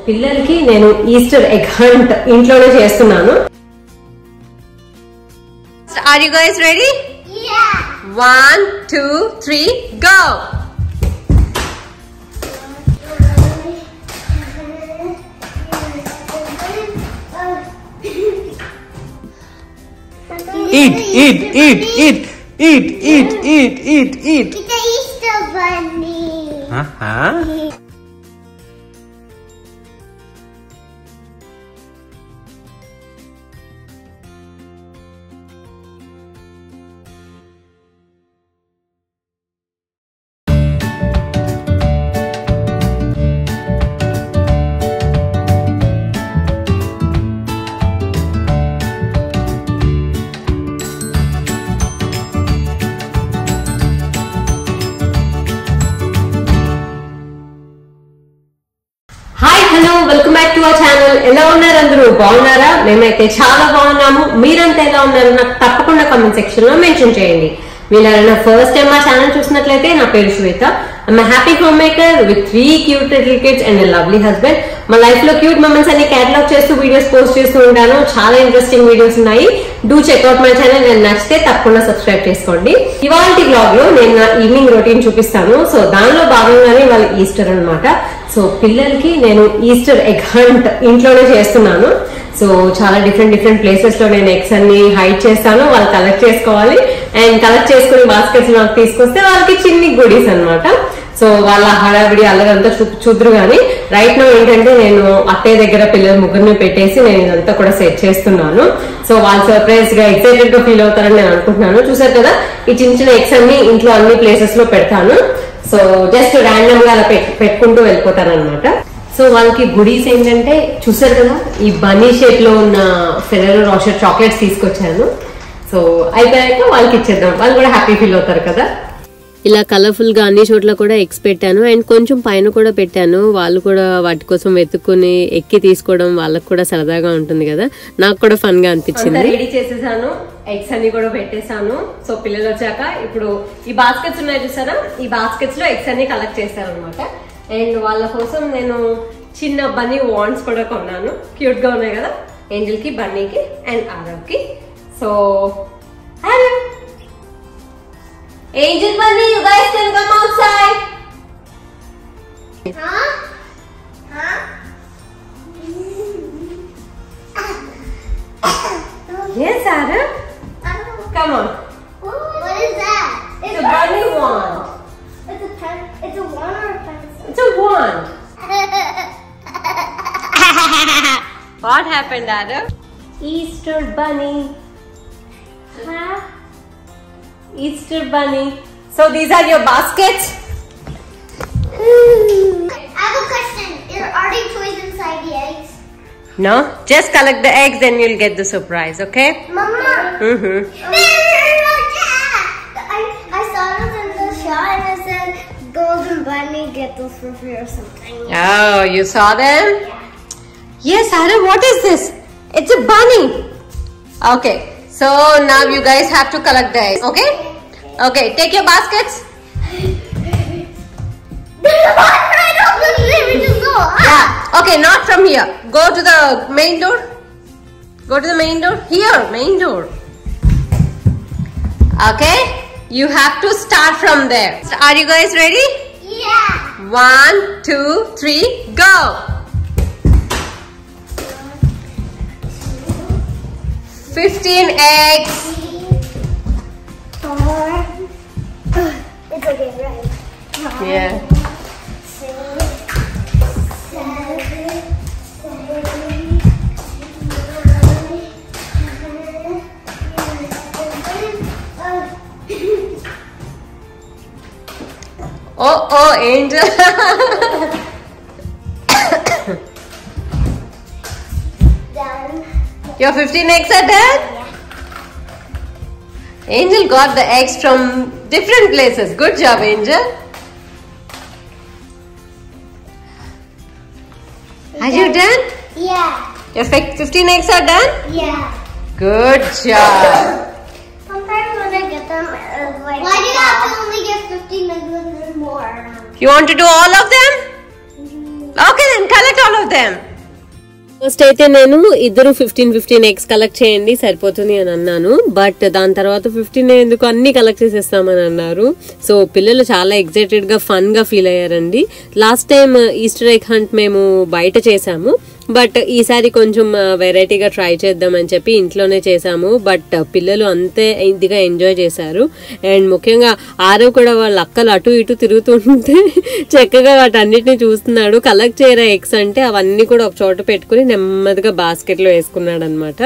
పిల్లలకి నేను Easter egg hunt ఇంట్లోనే చేస్తున్నాను. Are you guys ready? Yeah. 1, 2, 3, go. Eat. It's the Easter bunny. Welcome back to our channel. ఎలా ఉన్నారు అందరూ? బాగున్నారా? మేమైతే చాలా బాగున్నాము. మీరంతా ఎలా ఉన్నారు? నాకు తప్పకుండా కామెంట్ సెక్షన్ లో మెన్షన్ చేయండి. మీరు ఎవరైనా ఫస్ట్ టైం మా ఛానల్ చూసినట్లయితే నా పేరు Swetha. I'm happy home maker with 3 cute little kids and lovely husband. మా లైఫ్ లో క్యూట్ మొమెంట్స్ అన్ని క్యాటలాగ్ చేస్తూ వీడియోస్ పోస్ట్ చేస్తూ ఉంటాను. చాలా ఇంట్రెస్టింగ్ వీడియోస్ ఉన్నాయి. Do check out my channel. నేను నచ్చితే తప్పకుండా సబ్స్క్రైబ్ చేసుకోండి. ఇవాళ బ్లాగ్ లో నేను నా ఈవినింగ్ రొటీన్ చూపిస్తాను. సో దానిలో భాగంగానే వాళ్ళ ఈస్టర్ అన్నమాట. సో పిల్లలకి నేను ఈస్టర్ ఎగ్ హంట్ ఇంట్లోనే చేస్తున్నాను. సో చాలా డిఫరెంట్ ప్లేసెస్ లో నేను ఎగ్స్ అన్ని హైడ్ చేస్తాను. వాళ్ళు కలెక్ట్ చేసుకోవాలి అండ్ కలెక్ట్ చేసుకుని బాస్కెట్స్ నాకు తీసుకొస్తే వాళ్ళకి చిన్ని గుడీస్ అన్నమాట. సో వాళ్ళ హడావిడి అల్లరంతా చూద్దరు కానీ రైట్ నో ఏంటంటే నేను అత్తయ్య దగ్గర పిల్లల ముగ్గురిని పెట్టేసి నేను ఇదంతా కూడా సెట్ చేస్తున్నాను. సో వాళ్ళు సర్ప్రైజ్ గా ఎక్సైటెడ్ గా ఫీల్ అవుతారని నేను అనుకుంటున్నాను. చూసారు కదా ఈ చిన్న ఎగ్స్ అన్ని ఇంట్లో అన్ని ప్లేసెస్ లో పెడతాను. సో జస్ట్ ర్యాండమ్ గా అలా పెట్టుకుంటూ వెళ్ళిపోతాను అనమాట. సో వాళ్ళకి గుడీస్ ఏంటంటే చూసారు కదా ఈ బన్నీ షేప్ లో ఉన్న ఫెరరో రోషర్ చాక్లెట్స్ తీసుకొచ్చాను. సో అయిపోయాక వాళ్ళకి ఇచ్చేద్దాం. వాళ్ళు కూడా హ్యాపీ ఫీల్ అవుతారు కదా. ఇలా కలర్ఫుల్ గా అన్ని చోట్ల కూడా ఎగ్స్ పెట్టాను అండ్ కొంచెం పైన కూడా పెట్టాను. వాళ్ళు కూడా వాటి కోసం వెతుక్కుని ఎక్కి తీసుకోవడం వాళ్ళకి కూడా సరదాగా ఉంటుంది కదా. నాకు కూడా ఫన్ గా అనిపించింది. రెడీ చేసేసాను, ఎగ్స్ అన్ని కూడా పెట్టేశాను. సో పిల్లలు వచ్చాక ఇప్పుడు ఈ బాస్కెట్స్ ఉన్నాయి చూసారా, ఈ బాస్కెట్స్ లో ఎగ్స్ అన్ని కలెక్ట్ చేశాను అనమాట. అండ్ వాళ్ళ కోసం నేను చిన్న బన్నీ వాండ్స్ కూడా కొన్నాను. క్యూట్ గా ఉన్నాయి కదా ఏంజల్ కి, బన్నీకి అండ్ ఆరవ్ కి. So Angel Bunny, you guys can come outside. Huh? Yes, Adam. Come on. What is that? It's a bunny wand. It's a pen. It's a wand or a pencil? It's a wand. What happened, Adam? Easter Bunny. Huh? Easter Bunny. So these are your baskets? I have a question. Are there toys inside the eggs? No. Just collect the eggs, then you'll get the surprise, okay? Mama. Mm-hmm. I saw this in the shop and it said Golden Bunny get this for free or something. Oh, you saw them? Yeah. Yes, Adam, what is this? It's a bunny. Okay, so now you guys have to collect the eggs, okay? Okay, take your baskets. There's a one right over there. We just go. Yeah, okay, not from here. Go to the main door. Go to the main door. Here, main door. Okay, you have to start from there. Are you guys ready? Yeah. 1, 2, 3, go. 15 eggs. 4. It's okay, right? 5, Yeah. 6, 7, 8, 9, 10, Oh, Angel. Done. Your 15 eggs are done? Yeah. Angel got the eggs from different places. Good job, Angel. Are you done? Yeah. Your 15 eggs are done? Yeah. Good job. Sometimes when I get them, why do you have to only get 15 eggs and then more. You want to do all of them? Okay, then collect all of them. First అయితే నేను ఇద్దరు 15 eggs collect చేయండి సరిపోతుంది అని అన్నాను. But దాని తర్వాత 15 ఎందుకు అన్ని కలెక్ట్ చేసేస్తామని అన్నారు. సో పిల్లలు చాలా ఎక్సైటెడ్ గా ఫన్ గా ఫీల్ అయ్యారండి. Last time Easter egg hunt మేము బయట చేసాము. బట్ ఈసారి కొంచెం వెరైటీగా ట్రై చేద్దామని చెప్పి ఇంట్లోనే చేసాము. బట్ పిల్లలు అంతే ఇదిగా ఎంజాయ్ చేశారు. అండ్ ముఖ్యంగా ఆరవ్ కూడా వాళ్ళ అక్కలు అటు ఇటు తిరుగుతుంటే చక్కగా వాటన్నిటిని చూస్తున్నాడు. కలెక్ట్ చేయరా ఎగ్స్ అంటే అవన్నీ కూడా ఒక చోట పెట్టుకుని నెమ్మదిగా బాస్కెట్ లో వేసుకున్నాడు అనమాట.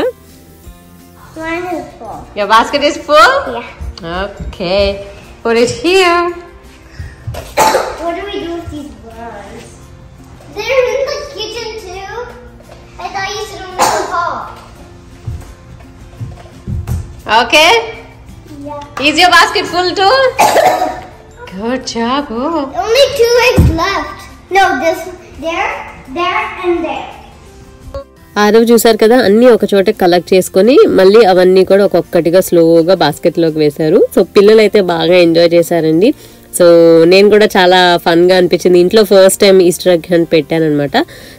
Mine is full. Your basket is full? Yeah. Okay. Put it here. What do we do with these worms? They're in the kitchen too. I thought you said them in the hall. Okay. Yeah. Is your basket full too? Good job. Oh. Only 2 eggs left. No, there, and there. Aarav చూసారు కదా అన్ని ఒక చోట collect చేసుకుని మళ్ళీ అవన్నీ కూడా ఒక్కొక్కటిగా స్లోగా బాస్కెట్ లోకి వేశారు. సో పిల్లలు అయితే బాగా ఎంజాయ్ చేశారండి. సో నేను కూడా చాలా ఫన్ గా అనిపించింది. ఇంట్లో first time Easter egg hunt పెట్టాను అనమాట.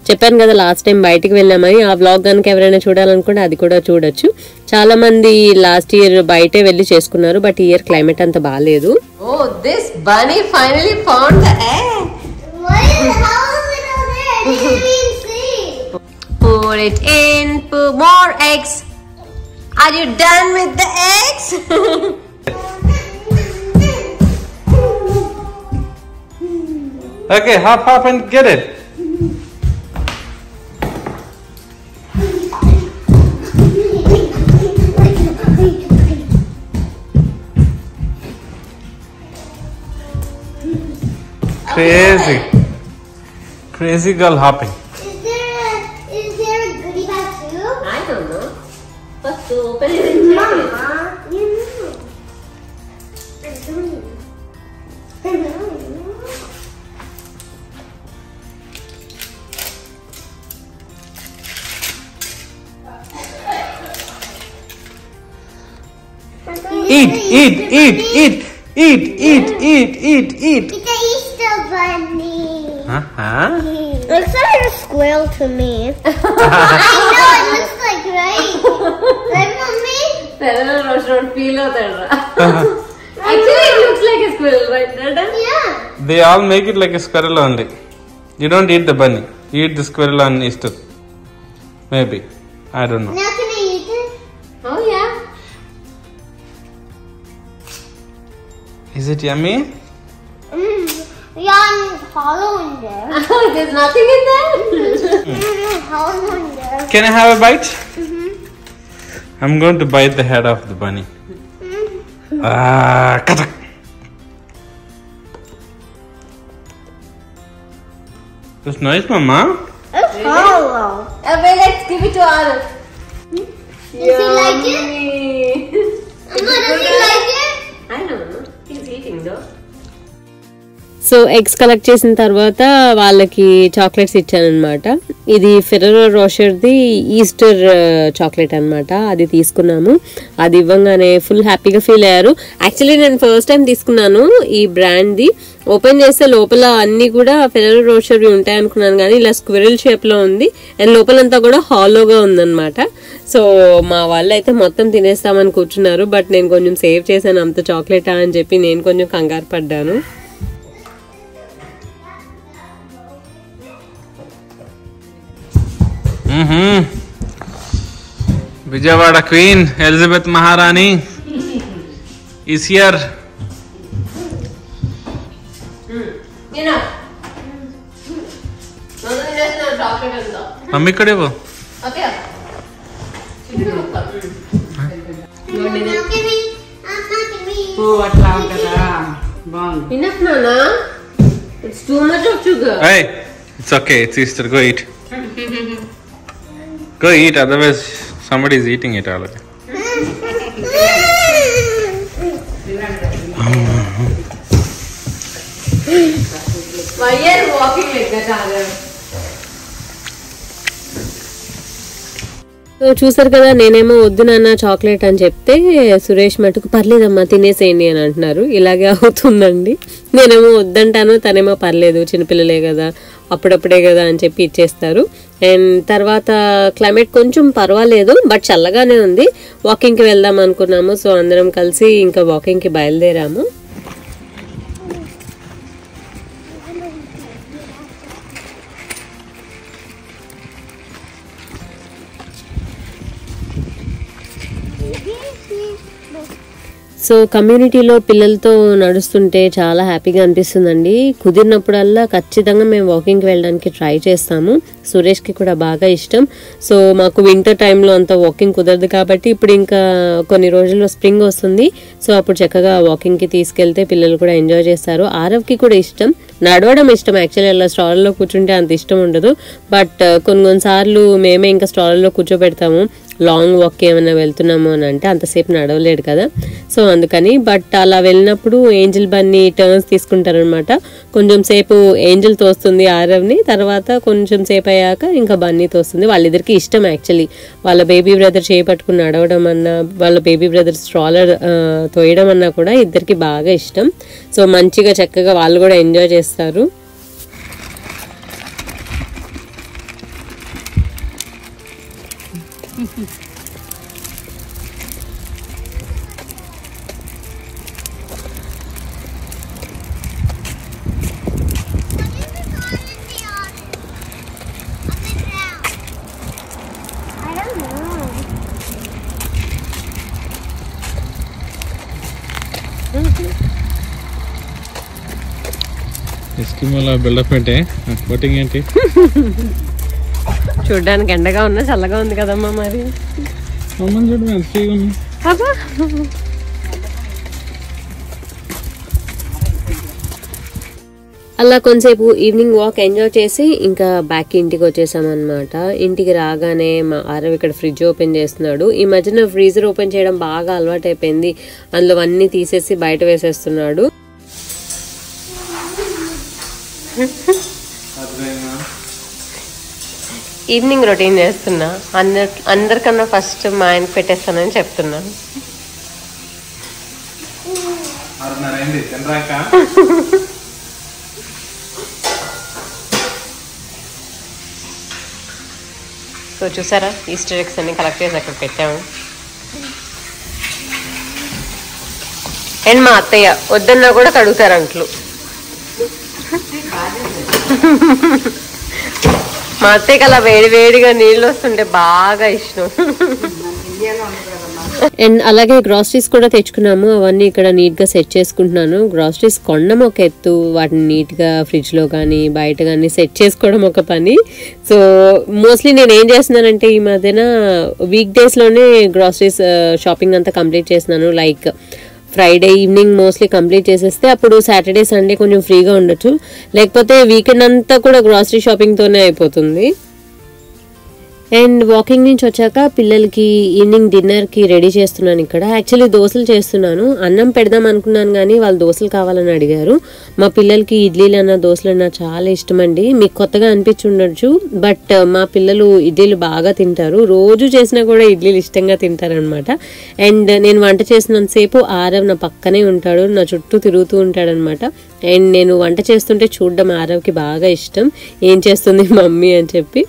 చెప్పాను కదా లాస్ట్ టైం బయటికి వెళ్ళామని. ఆ వ్లాగ్ కనుక ఎవరైనా చూడాలనుకుంటే అది కూడా చూడొచ్చు. చాలా మంది లాస్ట్ ఇయర్ బయటే వెళ్ళి చేసుకున్నారు. బట్ ఈ ఇయర్ క్లైమేట్ అంత బాగాలేదు. Oh, this bunny finally found the egg. What is the hell is it over there? I didn't even see. Put it in. Put more eggs. Are you done with the eggs? Okay, hop and get it. Crazy girl hopping. Is there a goodie bag too? I don't know. First open it and check it. Mama, you know. I know. Eat. It's the Easter bunny. Looks like a squirrel to me. I know, it looks like, right? Right, Mommy? Feel Actually, it looks like a squirrel, right, Dada? Yeah. They all make it like a squirrel only. You don't eat the bunny. You eat the squirrel on Easter. Maybe. I don't know. Now can I eat it? Oh, yeah. Is it yummy? Yeah, it's hollow in there. There's nothing in there? Hollow in there. Can I have a bite? I'm going to bite the head off the bunny. Katak. That's nice, Mama. It's hollow. Okay, let's give it to Arif. Does he like it? Mama, does he like it? I don't know. He's eating though. So eggs collect చేసిన తర్వాత వాళ్ళకి chocolates ఇచ్చానమాట. ఇది Ferrero రోషర్ది Easter chocolate అనమాట. అది తీసుకున్నాము. అది ఇవ్వగానే full హ్యాపీగా ఫీల్ అయ్యారు. యాక్చువల్లీ నేను ఫస్ట్ టైం తీసుకున్నాను ఈ బ్రాండ్ది. ఓపెన్ చేస్తే లోపల అన్ని కూడా ఫెరెరో రోషర్వి ఉంటాయి అనుకున్నాను, కానీ ఇలా స్క్విరల్ షేప్ లో ఉంది. అండ్ లోపలంతా కూడా హాలోగా ఉందన్నమాట. సో మా వాళ్ళు అయితే మొత్తం తినేస్తామని కూర్చున్నారు. బట్ నేను కొంచెం సేవ్ చేశాను, అంత చాక్లెటా అని చెప్పి నేను కొంచెం కంగారు పడ్డాను. Vijayawada Queen Elizabeth Maharani is here. Mummy kadivo. Now can we? అట్లా ఉంటుందా? బాగుంది. Enough, Nana. It's too much of sugar. Hey, it's okay. It's Easter. Go eat. Go eat. Otherwise, somebody is eating it already. Why are you walking like that, Arif? So చూసారు కదా, నేనేమో వద్దు నాన్న chocolate అని చెప్తే సురేష్ మటుకు పర్లేదమ్మా తినేసేయండి అని అంటున్నారు. ఇలాగే అవుతుందండి. నేనేమో వద్దంటాను, తనేమో పర్లేదు చిన్నపిల్లలే కదా అప్పుడప్పుడే కదా అని చెప్పి ఇచ్చేస్తారు. అండ్ తర్వాత క్లైమేట్ కొంచెం పర్వాలేదు, బట్ చల్లగానే ఉంది. వాకింగ్కి వెళ్దాం అనుకున్నాము. సో అందరం కలిసి ఇంకా వాకింగ్కి బయలుదేరాము. సో కమ్యూనిటీలో పిల్లలతో నడుస్తుంటే చాలా హ్యాపీగా అనిపిస్తుందండి. కుదిరినప్పుడల్లా ఖచ్చితంగా మేము వాకింగ్కి వెళ్ళడానికి ట్రై చేస్తాము. సురేష్కి కూడా బాగా ఇష్టం. సో మాకు వింటర్ టైంలో అంత వాకింగ్ కుదరదు కాబట్టి ఇప్పుడు ఇంకా కొన్ని రోజుల్లో స్ప్రింగ్ వస్తుంది. సో అప్పుడు చక్కగా వాకింగ్కి తీసుకెళ్తే పిల్లలు కూడా ఎంజాయ్ చేస్తారు. ఆరవ్కి కూడా ఇష్టం, నడవడం ఇష్టం. యాక్చువల్లీ అలా స్టాల్లో కూర్చుంటే అంత ఇష్టం ఉండదు, బట్ కొన్నిసార్లు మేమే ఇంకా స్టాల్లో కూర్చోబెడతాము. లాంగ్ వాక్ ఏమైనా వెళ్తున్నాము అని అంటే అంతసేపు నడవలేడు కదా, సో అందుకని. బట్ అలా వెళ్ళినప్పుడు ఏంజిల్ బన్నీ టర్న్స్ తీసుకుంటారనమాట. కొంచెం సేపు ఏంజిల్ తోస్తుంది ఆరవ్ని, తర్వాత కొంచెం సేపు అయ్యాక ఇంకా బన్నీ తోస్తుంది. వాళ్ళిద్దరికి ఇష్టం యాక్చువల్లీ. వాళ్ళ బేబీ బ్రదర్ చేపట్టుకుని నడవడం అన్నా, వాళ్ళ బేబీ బ్రదర్ స్ట్రాలర్ తోయడం అన్నా కూడా ఇద్దరికి బాగా ఇష్టం. సో మంచిగా చక్కగా వాళ్ళు కూడా ఎంజాయ్ చేస్తారు. ఎస్కిమోలా బిల్డప్ ఏంటి, కోటింగ్ ఏంటి? చూడ్డానికి ఎండగా ఉన్నా చల్లగా ఉంది కదమ్మా. మరి అలా కొంతసేపు ఈవినింగ్ వాక్ ఎంజాయ్ చేసి ఇంకా బ్యాక్ ఇంటికి వచ్చేసాం అనమాట. ఇంటికి రాగానే మా ఆరవ్ ఇక్కడ ఫ్రిడ్జ్ ఓపెన్ చేస్తున్నాడు. ఈ మధ్యన ఫ్రీజర్ ఓపెన్ చేయడం బాగా అలవాటు అయిపోయింది. అందులో అన్ని తీసేసి బయట వేసేస్తున్నాడు. ఈవినింగ్ రొటీన్ చేస్తున్నా. అందరికన్నా ఫస్ట్ మా ఆయనకి పెట్టేస్తానని చెప్తున్నాను. సో చూసారా, ఈస్టర్ ఎగ్స్ అన్ని కలెక్ట్ చేసి అక్కడ పెట్టాము. అండ్ మా అత్తయ్య వద్దన్నా కూడా కడుగుతారు అంట్లు. మా అత్తయ్యకి అలా వేడి వేడిగా నీళ్ళు వస్తుంటే బాగా ఇష్టం. అండ్ అలాగే గ్రాసరీస్ కూడా తెచ్చుకున్నాము. అవన్నీ ఇక్కడ నీట్ గా సెట్ చేసుకుంటున్నాను. గ్రాసరీస్ కొనడం ఒక ఎత్తు, వాటిని నీట్ గా ఫ్రిడ్జ్ లో కానీ బయట కానీ సెట్ చేసుకోవడం ఒక పని. సో మోస్ట్లీ నేను ఏం చేస్తున్నానంటే ఈ మధ్యన వీక్ డేస్ లోనే గ్రాసరీస్ షాపింగ్ అంతా కంప్లీట్ చేస్తున్నాను. Like Friday evening mostly complete చేసేస్తే అప్పుడు సాటర్డే సండే కొంచెం ఫ్రీగా ఉండొచ్చు. లేకపోతే వీకెండ్ అంతా కూడా గ్రాసరీ షాపింగ్తోనే అయిపోతుంది. అండ్ వాకింగ్ నుంచి వచ్చాక పిల్లలకి ఈవినింగ్ డిన్నర్కి రెడీ చేస్తున్నాను. ఇక్కడ యాక్చువల్లీ దోశలు చేస్తున్నాను. అన్నం పెడదాం అనుకున్నాను కానీ వాళ్ళు దోశలు కావాలని అడిగారు. మా పిల్లలకి ఇడ్లీలన్నా దోశలన్నా చాలా ఇష్టం అండి. మీకు కొత్తగా అనిపించి ఉండొచ్చు, బట్ మా పిల్లలు ఇడ్లీలు బాగా తింటారు. రోజు చేసినా కూడా ఇడ్లీలు ఇష్టంగా తింటారనమాట. అండ్ నేను వంట చేసినంతసేపు ఆరవ్ నా పక్కనే ఉంటాడు, నా చుట్టూ తిరుగుతూ ఉంటాడనమాట. అండ్ నేను వంట చేస్తుంటే చూడడం ఆరవ్కి బాగా ఇష్టం, ఏం చేస్తుంది మమ్మీ అని చెప్పి.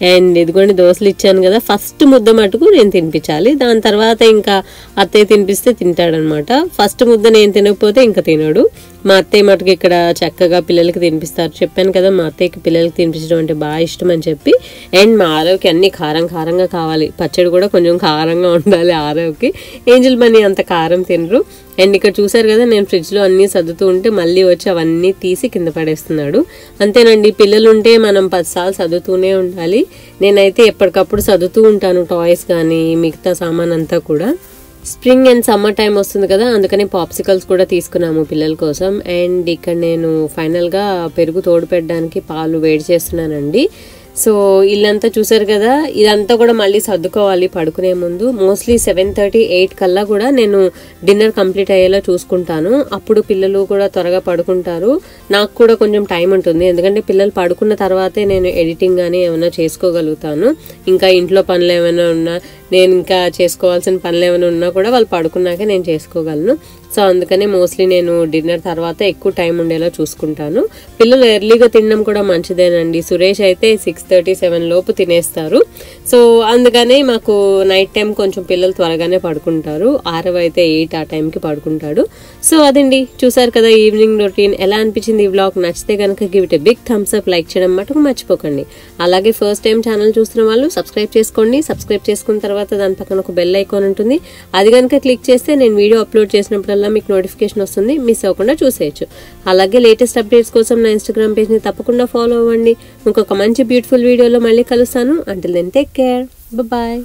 అండ్ ఇదిగోండి దోశలు ఇచ్చాను కదా, ఫస్ట్ ముద్ద మటుకు నేను తినిపించాలి. దాని తర్వాత ఇంకా అత్తయ్య తినిపిస్తే తింటాడనమాట. ఫస్ట్ ముద్ద నేను తినకపోతే ఇంకా తినడు. మా అత్తయ్య మటుకు ఇక్కడ చక్కగా పిల్లలకి తినిపిస్తారు. చెప్పాను కదా మా అత్తయ్యకి పిల్లలకి తినిపించడం అంటే బాగా ఇష్టం అని చెప్పి. అండ్ మా ఆరవ్కి అన్ని కారంగా కావాలి. పచ్చడి కూడా కొంచెం కారంగా ఉండాలి ఆరవ్కి. ఏంజిల్ బన్నీ అంత కారం తినరు. అండ్ ఇక్కడ చూసారు కదా, నేను ఫ్రిడ్జ్లో అన్నీ సర్దుతూ ఉంటే మళ్ళీ వచ్చి అవన్నీ తీసి కింద పడేస్తున్నాడు. అంతేనండి, పిల్లలు ఉంటే మనం 10 సార్లు సర్దుతూనే ఉండాలి. నేనైతే ఎప్పటికప్పుడు సర్దుతూ ఉంటాను, టాయ్స్ కానీ మిగతా సామాన్ అంతా కూడా. స్ప్రింగ్ అండ్ సమ్మర్ టైం వస్తుంది కదా, అందుకని పాప్సికల్స్ కూడా తీసుకున్నాము పిల్లల కోసం. అండ్ ఇక్కడ నేను ఫైనల్గా పెరుగు తోడు పెట్టడానికి పాలు వేడి చేస్తున్నానండి. సో ఇల్లంతా చూసారు కదా, ఇదంతా కూడా మళ్ళీ సర్దుకోవాలి పడుకునే ముందు. మోస్ట్లీ 7:30, 8 కల్లా కూడా నేను డిన్నర్ కంప్లీట్ అయ్యేలా చూసుకుంటాను. అప్పుడు పిల్లలు కూడా త్వరగా పడుకుంటారు, నాకు కూడా కొంచెం టైం ఉంటుంది. ఎందుకంటే పిల్లలు పడుకున్న తర్వాతే నేను ఎడిటింగ్ కానీ ఏమైనా చేసుకోగలుగుతాను. ఇంకా ఇంట్లో పనులు ఏమైనా ఉన్నా, నేను ఇంకా చేసుకోవాల్సిన పనులు ఏమైనా ఉన్నా కూడా వాళ్ళు పడుకున్నాకే నేను చేసుకోగలను. సో అందుకనే మోస్ట్లీ నేను డిన్నర్ తర్వాత ఎక్కువ టైం ఉండేలా చూసుకుంటాను. పిల్లలు ఎర్లీగా తినడం కూడా మంచిదేనండి. సురేష్ అయితే 6:30, 7 లోపు తినేస్తారు. సో అందుకనే మాకు నైట్ టైం కొంచెం పిల్లలు త్వరగానే పడుకుంటారు. ఆరవ అయితే 8 ఆ టైంకి పడుకుంటాడు. సో అదండి, చూసారు కదా ఈవినింగ్ రొటీన్. ఎలా అనిపించింది ఈ వ్లాగ్? నచ్చితే కనుక give it a big thumbs up, like చేయడం మటుకు మర్చిపోకండి. అలాగే ఫస్ట్ టైం ఛానల్ చూస్తున్న వాళ్ళు సబ్స్క్రైబ్ చేసుకోండి. సబ్స్క్రైబ్ చేసుకున్న తర్వాత దాని పక్కన ఒక బెల్ ఐకాన్ ఉంటుంది, అది కనుక క్లిక్ చేస్తే నేను వీడియో అప్లోడ్ చేసినప్పుడల్లా మీకు నోటిఫికేషన్ వస్తుంది, మిస్ అవ్వకుండా చూసేయచ్చు. అలాగే లేటెస్ట్ అప్డేట్స్ కోసం నా ఇన్స్టాగ్రామ్ పేజ్ని తప్పకుండా ఫాలో అవ్వండి. ఇంకొక మంచి బ్యూటిఫుల్ వీడియోలో మళ్ళీ కలుస్తాను. Until then take care, bye.